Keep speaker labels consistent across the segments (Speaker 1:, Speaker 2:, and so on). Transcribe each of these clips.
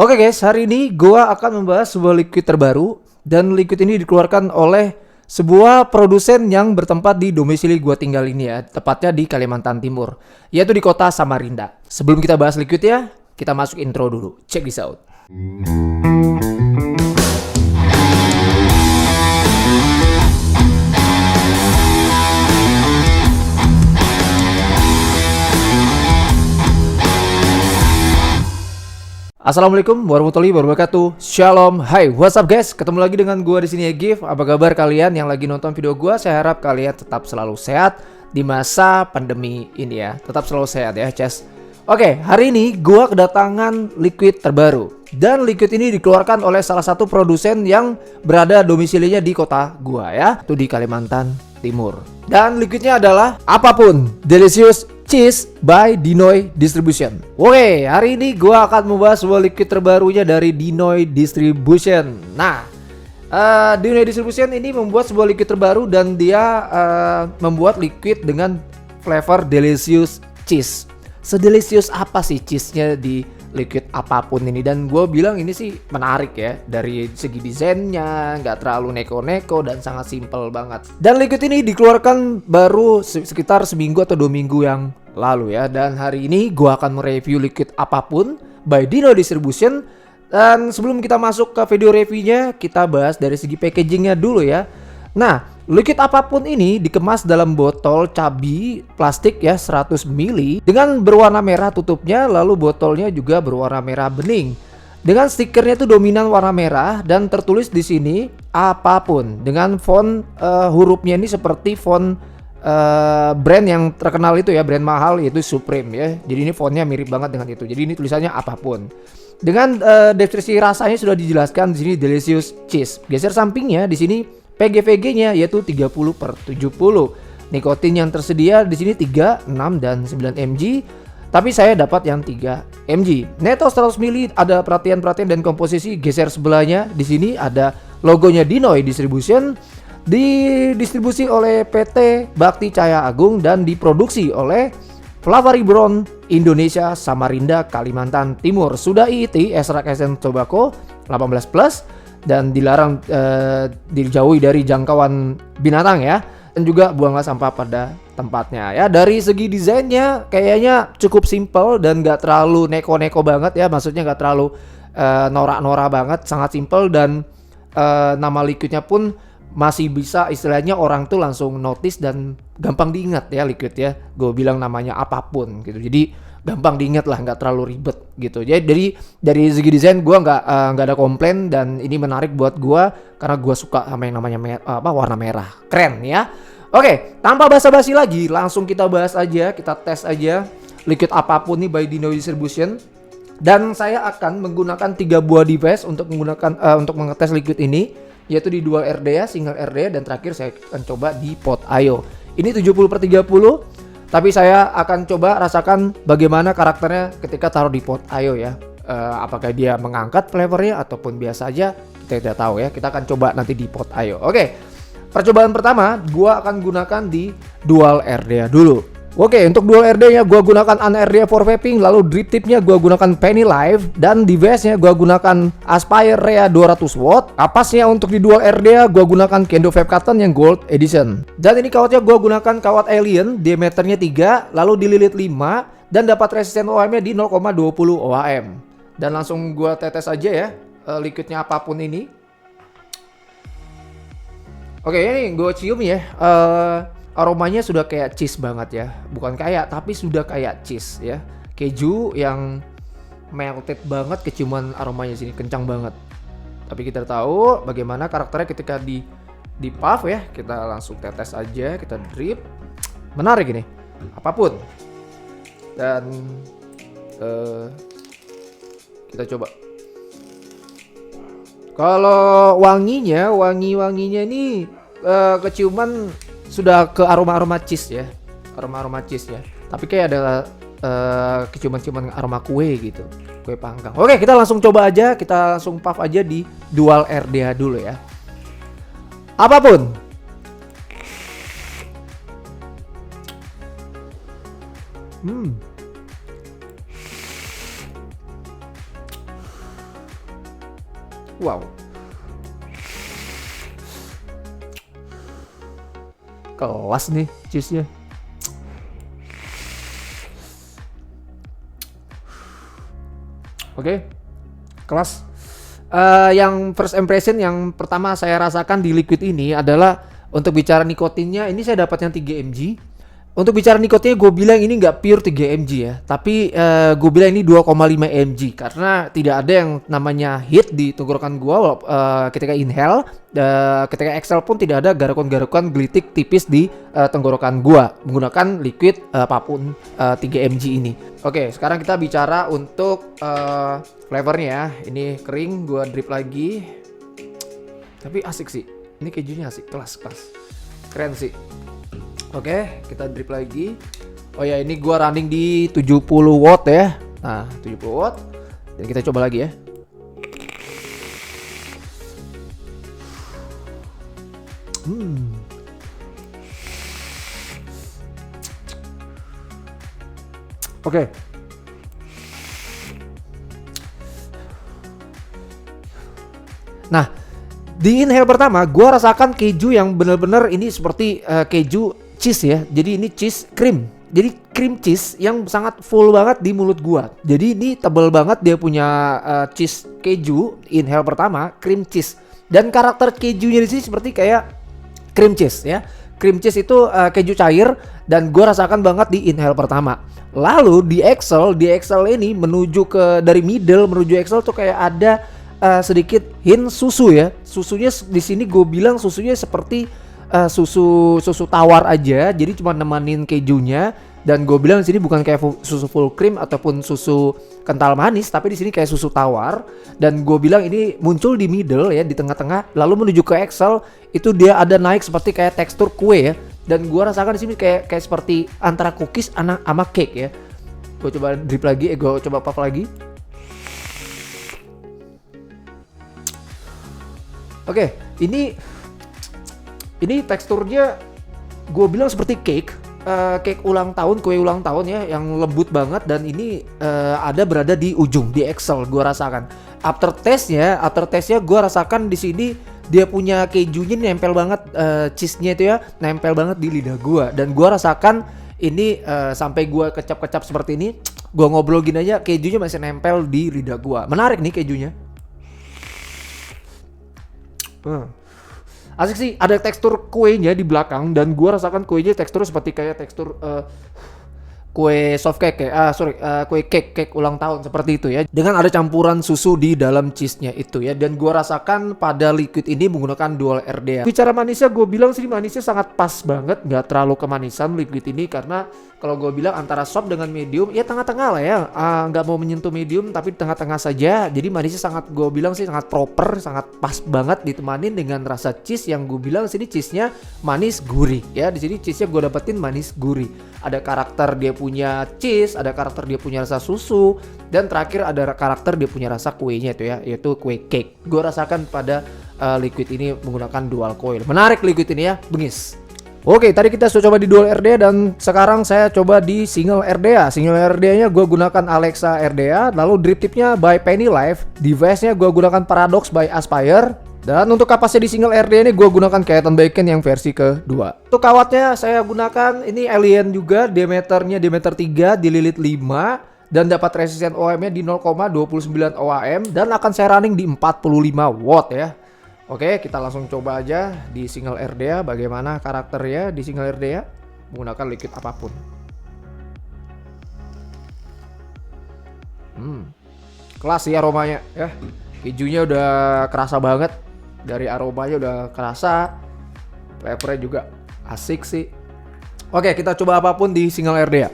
Speaker 1: Oke guys, hari ini gua akan membahas sebuah liquid terbaru. Dan liquid ini dikeluarkan oleh sebuah produsen yang bertempat di domisili gua tinggal ini ya, tepatnya di Kalimantan Timur, yaitu di kota Samarinda. Sebelum kita bahas liquid ya, kita masuk intro dulu. Check this out. Assalamualaikum warahmatullahi wabarakatuh. Shalom. Hai, what's up guys? Ketemu lagi dengan gua di sini ya, Gif. Apa kabar kalian yang lagi nonton video gua? Saya harap kalian tetap selalu sehat di masa pandemi ini ya. Tetap selalu sehat ya, Ces. Oke, hari ini gua kedatangan liquid terbaru. Dan liquid ini dikeluarkan oleh salah satu produsen yang berada domisilinya di kota gua ya, itu di Kalimantan Timur. Dan liquidnya adalah apapun, Delicious Cheese by Dinoy Distribution. Oke, hari ini gue akan membahas sebuah liquid terbarunya dari Dinoy Distribution. Nah, Dinoy Distribution ini membuat sebuah liquid terbaru dan dia membuat liquid dengan flavor Delicious Cheese. Sedelicious apa sih cheese-nya di liquid apapun ini? Dan gue bilang ini sih menarik ya, dari segi desainnya nggak terlalu neko-neko dan sangat simple banget. Dan liquid ini dikeluarkan baru sekitar seminggu atau 2 minggu yang lalu ya. Dan hari ini gue akan mereview liquid apapun by Dinoy Distribution. Dan sebelum kita masuk ke video reviewnya, kita bahas dari segi packagingnya dulu ya. Nah, liquid apapun ini dikemas dalam botol cabi plastik ya 100 ml dengan berwarna merah tutupnya, lalu botolnya juga berwarna merah bening. Dengan stikernya itu dominan warna merah dan tertulis di sini apapun dengan font hurufnya ini seperti font brand yang terkenal itu ya, brand mahal yaitu Supreme ya. Jadi ini fontnya mirip banget dengan itu. Jadi ini tulisannya apapun. Dengan deskripsi rasanya sudah dijelaskan di sini Delicious Cheese. Geser sampingnya di sini PGVG-nya yaitu 30/70. Nikotin yang tersedia di sini 3, 6 dan 9 mg. Tapi saya dapat yang 3 mg. Neto 100 ml ada perhatian-perhatian dan komposisi. Geser sebelahnya di sini ada logonya Dinoy Distribution. Didistribusi oleh PT Bakti Cahaya Agung dan diproduksi oleh Flavari Brown Indonesia Samarinda Kalimantan Timur. Sudah IIT Extract Tobacco 18+ dan dilarang dijauhi dari jangkauan binatang ya, dan juga buanglah sampah pada tempatnya ya. Dari segi desainnya kayaknya cukup simple dan gak terlalu neko-neko banget ya, maksudnya gak terlalu norak-norak banget, sangat simple. Dan nama liquidnya pun masih bisa istilahnya orang tuh langsung notice dan gampang diingat ya liquid ya. Gue bilang namanya apapun gitu, jadi gampang diingat lah, nggak terlalu ribet gitu. Jadi dari segi desain gue nggak ada komplain, dan ini menarik buat gue karena gue suka sama yang namanya warna merah, keren ya. Oke, tanpa basa-basi lagi langsung kita bahas aja, kita tes aja liquid apapun nih by Dinoy Distribution. Dan saya akan menggunakan 3 buah device untuk mengetes liquid ini, yaitu di dual RDA, single RDA, dan terakhir saya akan coba di pot IO. Ini 70/30. Tapi saya akan coba rasakan bagaimana karakternya ketika taruh di pot IO ya. Apakah dia mengangkat flavornya ataupun biasa aja, kita tidak tahu ya. Kita akan coba nanti di pot IO. Oke, percobaan pertama gua akan gunakan di dual RDA dulu. Oke, untuk dual RDA nya gua gunakan RDA for vaping, lalu drip tipnya gua gunakan Penny Live, dan device nya gua gunakan Aspire Rea 200 watt. Kapasnya untuk di dual RDA gua gunakan Kendo Vape Cotton yang Gold Edition. Dan ini kawatnya gua gunakan kawat Alien, diameternya 3, lalu dililit 5, dan dapat resisten OHM nya di 0,20 OHM. Dan langsung gua tetes aja ya liquidnya apapun ini. Oke, ini gua cium ya. Aromanya sudah kayak cheese banget ya, bukan kayak, tapi sudah kayak cheese ya, keju yang melted banget, keciuman aromanya sini kencang banget. Tapi kita tahu bagaimana karakternya ketika di puff ya. Kita langsung tetes aja, kita drip. Menarik ini, apapun. Dan kita coba. Kalau wanginya ini keciuman sudah ke aroma cheese ya, aroma cheese ya. Tapi kayak ada keciuman aroma kue gitu, kue panggang. Oke, kita langsung coba aja, kita langsung puff aja di dual RDA dulu ya. Apapun. Wow. Kelas nih cheese-nya. Oke, kelas. Yang first impression yang pertama saya rasakan di liquid ini adalah untuk bicara nikotinnya, ini saya dapat yang 3 mg. Untuk bicara nikotinnya gue bilang ini nggak pure 3 mg ya, tapi gue bilang ini 2,5 mg karena tidak ada yang namanya hit di tenggorokan gue ketika inhale. Ketika exhale pun tidak ada garakan-garakan gelitik tipis di tenggorokan gue menggunakan liquid apapun 3 mg ini. Oke, sekarang kita bicara untuk flavornya ya. Ini kering, gue drip lagi. Tapi asik sih, ini kejunya asik, kelas, keren sih. Oke, kita drip lagi. Oh ya, ini gua running di 70 watt ya. Nah, 70 watt. Dan kita coba lagi ya. Oke. Nah, di inhale pertama gua rasakan keju yang benar-benar ini seperti keju cheese ya. Jadi ini cheese cream. Jadi cream cheese yang sangat full banget di mulut gua. Jadi ini tebal banget, dia punya cheese keju inhale pertama, cream cheese. Dan karakter kejunya di sini seperti kayak cream cheese ya. Cream cheese itu keju cair dan gua rasakan banget di inhale pertama. Lalu di exhale ini menuju ke dari middle menuju exhale tuh kayak ada sedikit hint susu ya. Susunya di sini gue bilang susunya seperti susu tawar aja, jadi cuma nemanin kejunya. Dan gue bilang di sini bukan kayak susu full cream ataupun susu kental manis, tapi di sini kayak susu tawar. Dan gue bilang ini muncul di middle ya, di tengah-tengah, lalu menuju ke exhale itu dia ada naik seperti kayak tekstur kue ya. Dan gue rasakan di sini kayak seperti antara cookies sama cake ya. Gue coba drip lagi, gue coba puff lagi. Oke, ini teksturnya gue bilang seperti cake ulang tahun, kue ulang tahun ya, yang lembut banget. Dan ini berada di ujung, di exhale gue rasakan. Aftertaste-nya gue rasakan di sini dia punya kejunya nempel banget, cheese-nya itu ya nempel banget di lidah gue. Dan gue rasakan ini sampai gue kecap-kecap seperti ini, gue ngobrol gini aja kejunya masih nempel di lidah gue. Menarik nih kejunya. Asik sih, ada tekstur kuenya di belakang dan gua rasakan kuenya tekstur seperti kayak tekstur kue soft cake kue cake ulang tahun seperti itu ya, dengan ada campuran susu di dalam cheese-nya itu ya. Dan gua rasakan pada liquid ini menggunakan dual RDA. Bicara manisnya, gue bilang sih manisnya sangat pas banget, nggak terlalu kemanisan liquid ini. Karena kalau gue bilang antara soft dengan medium ya tengah-tengah lah ya, nggak mau menyentuh medium tapi tengah-tengah saja. Jadi manisnya sangat, gue bilang sih sangat proper, sangat pas banget ditemanin dengan rasa cheese yang gue bilang sini cheese-nya manis gurih ya. Di sini cheese-nya gue dapetin manis gurih. Ada karakter dia punya cheese, ada karakter dia punya rasa susu, dan terakhir ada karakter dia punya rasa kuenya itu ya, yaitu kue cake. Gue rasakan pada liquid ini menggunakan dual coil. Menarik liquid ini ya, bengis. Oke, tadi kita sudah coba di dual RDA dan sekarang saya coba di single RDA. Single RDA-nya gue gunakan Alexa RDA, lalu drip tipnya by Penny Life, device-nya gue gunakan Paradox by Aspire. Dan untuk kapasnya di single RDA ini gue gunakan Keaton Bacon yang versi kedua. Untuk kawatnya saya gunakan ini Alien juga, diameternya diameter 3 dililit 5 dan dapat resisten OM-nya di 0,29 ohm dan akan saya running di 45 watt ya. Oke, kita langsung coba aja di single RDA bagaimana karakternya di single RDA menggunakan liquid apapun. Kelas sih aromanya ya. Kejunya udah kerasa banget. Dari aromanya udah kerasa, flavornya juga asik sih. Oke, kita coba apapun di single RDA.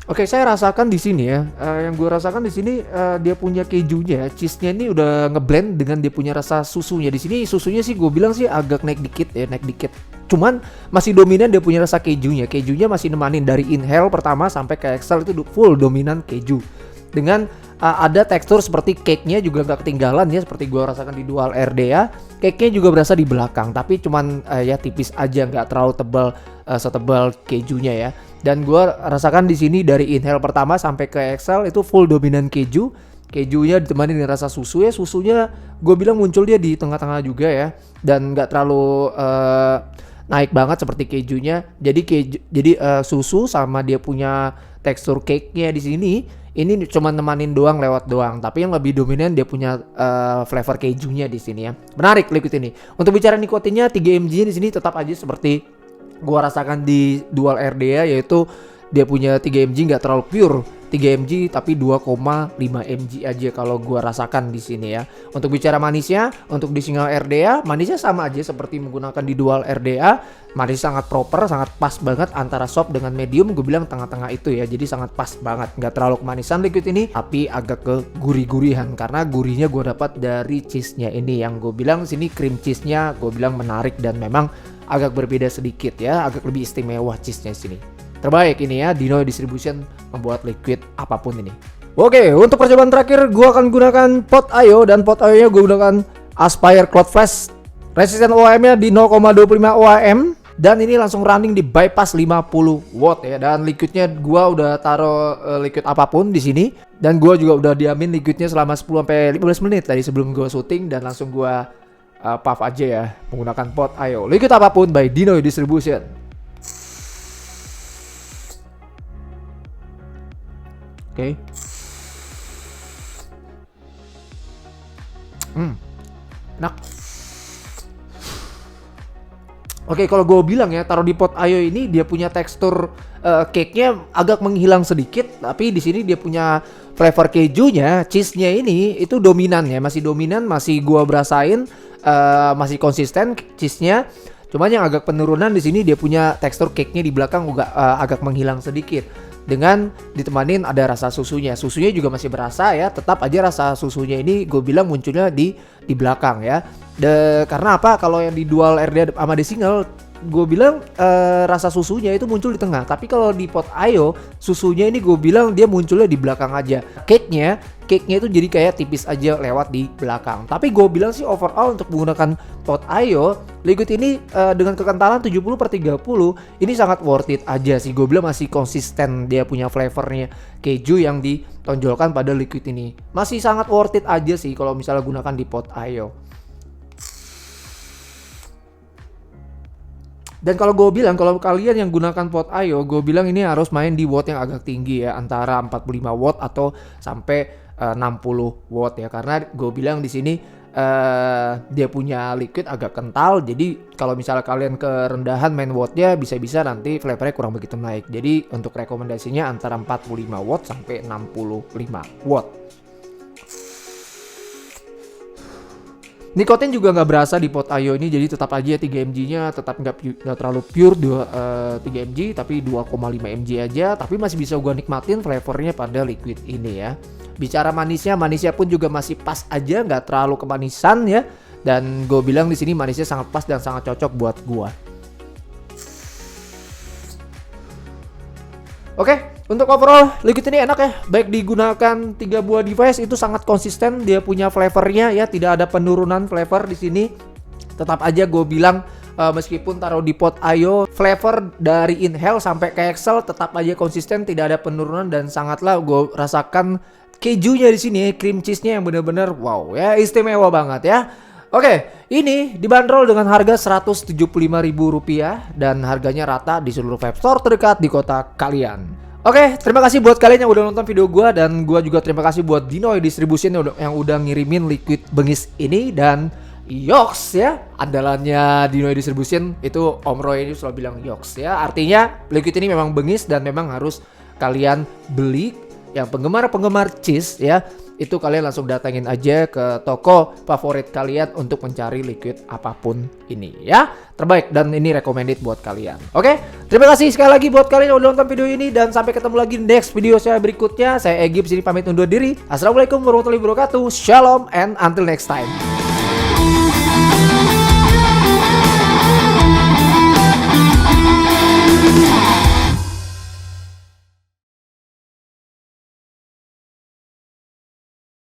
Speaker 1: Oke, saya rasakan di sini ya. Yang gue rasakan di sini dia punya kejunya, cheese-nya ini udah ngeblend dengan dia punya rasa susunya. Di sini susunya sih gue bilang sih agak naik dikit. Cuman masih dominan dia punya rasa kejunya. Kejunya masih nemanin dari inhale pertama sampai ke exhale itu full dominan keju. dengan ada tekstur seperti cake-nya juga nggak ketinggalan ya, seperti gua rasakan di Dual RDA. Cake-nya juga berasa di belakang, tapi cuman ya tipis aja, nggak terlalu tebal setebal kejunya ya. Dan gua rasakan di sini dari inhale pertama sampai ke exhale itu full dominan keju. Kejunya ditemani dengan rasa susu ya, susunya gue bilang muncul dia di tengah-tengah juga ya, dan nggak terlalu naik banget seperti kejunya. Jadi susu sama dia punya tekstur cake-nya di sini ini cuma nemanin doang, lewat doang. Tapi yang lebih dominan dia punya flavor kejunya di sini ya. Menarik liquid ini. Untuk bicara nikotinnya 3 mg di sini tetap aja seperti gua rasakan di Dual RDA, yaitu dia punya 3 mg nggak terlalu pure 3 mg tapi 2,5 mg aja kalau gua rasakan di sini ya. Untuk bicara manisnya, untuk di single RDA manisnya sama aja seperti menggunakan di Dual RDA. Manis sangat proper, sangat pas banget antara soft dengan medium. Gue bilang tengah-tengah itu ya, jadi sangat pas banget, nggak terlalu kemanisan liquid ini, tapi agak ke gurih-gurihan karena gurihnya gue dapat dari cheese-nya ini. Yang gue bilang sini cream cheese-nya gue bilang menarik dan memang agak berbeda sedikit ya, agak lebih istimewa cheese-nya sini. Terbaik ini ya, Dino Distribution membuat liquid apapun ini. Oke, untuk percobaan terakhir gue akan gunakan Pot Ayo, dan Pot Ayo nya gue gunakan Aspire Cloud Flash. Resisten OHM nya di 0,25 OHM, dan ini langsung running di bypass 50 watt ya. Dan liquidnya gue udah taruh liquid apapun di sini, dan gue juga udah diamin liquidnya selama 10-15 menit tadi sebelum gue syuting, dan langsung gue puff aja ya menggunakan Pot Ayo. Liquid apapun by Dino Distribution. Oke. Enak. Oke, kalau gue bilang ya, taruh di Pot Ayo ini dia punya tekstur cake-nya agak menghilang sedikit, tapi di sini dia punya flavor kejunya, cheese-nya ini itu dominan ya, masih dominan, masih gue berasain masih konsisten cheese-nya. Cuman yang agak penurunan di sini dia punya tekstur cake-nya di belakang agak menghilang sedikit. Dengan ditemanin ada rasa susunya. Susunya juga masih berasa ya, tetap aja rasa susunya ini gue bilang munculnya di belakang ya. Karena apa? Kalau yang di Dual RDA sama di single, gue bilang rasa susunya itu muncul di tengah. Tapi kalau di Pot Ayo, susunya ini gue bilang dia munculnya di belakang aja. Cake-nya itu jadi kayak tipis aja lewat di belakang. Tapi gue bilang sih overall untuk menggunakan Pot Ayo, liquid ini dengan kekentalan 70/30 ini sangat worth it aja sih. Gue bilang masih konsisten, dia punya flavornya keju yang ditonjolkan pada liquid ini. Masih sangat worth it aja sih kalau misalnya gunakan di Pot Ayo. Dan kalau gue bilang, kalau kalian yang gunakan Pot Ayo, gue bilang ini harus main di watt yang agak tinggi ya, antara 45 watt atau sampai 60 watt ya, karena gue bilang di sini dia punya liquid agak kental. Jadi kalau misalnya kalian kerendahan main wattnya, bisa-bisa nanti flavornya kurang begitu naik. Jadi untuk rekomendasinya antara 45 watt sampai 65 watt. Nikotin juga nggak berasa di Pot Ayo ini, jadi tetap aja 3 mg nya tetap nggak terlalu pure 3 mg tapi 2,5 mg aja, tapi masih bisa gue nikmatin flavornya pada liquid ini ya. Bicara manisnya pun juga masih pas aja, nggak terlalu kemanisan ya, dan gue bilang di sini manisnya sangat pas dan sangat cocok buat gue. Oke, untuk overall liquid ini enak ya, baik digunakan 3 buah device itu sangat konsisten, dia punya flavornya ya, tidak ada penurunan flavor di sini. Tetap aja gue bilang meskipun taruh di Pot Ayo, flavor dari inhale sampai ke exhale tetap aja konsisten, tidak ada penurunan, dan sangatlah gue rasakan kejunya di sini, cream cheese-nya yang benar-benar wow ya, istimewa banget ya. Oke, ini dibanderol dengan harga Rp175.000 dan harganya rata di seluruh vape store terdekat di kota kalian. Oke, terima kasih buat kalian yang udah nonton video gua, dan gua juga terima kasih buat Dino Distribution yang udah ngirimin liquid bengis ini. Dan Yoks ya, andalannya Dino Distribution itu Om Roy ini selalu bilang Yoks ya, artinya liquid ini memang bengis dan memang harus kalian beli. Yang penggemar cheese ya, itu kalian langsung datangin aja ke toko favorit kalian untuk mencari liquid apapun ini ya. Terbaik dan ini recommended buat kalian. Oke, terima kasih sekali lagi buat kalian yang udah nonton video ini, dan sampai ketemu lagi di next video saya berikutnya. Saya Egy sini pamit undur diri. Assalamualaikum warahmatullahi wabarakatuh. Shalom and until next time.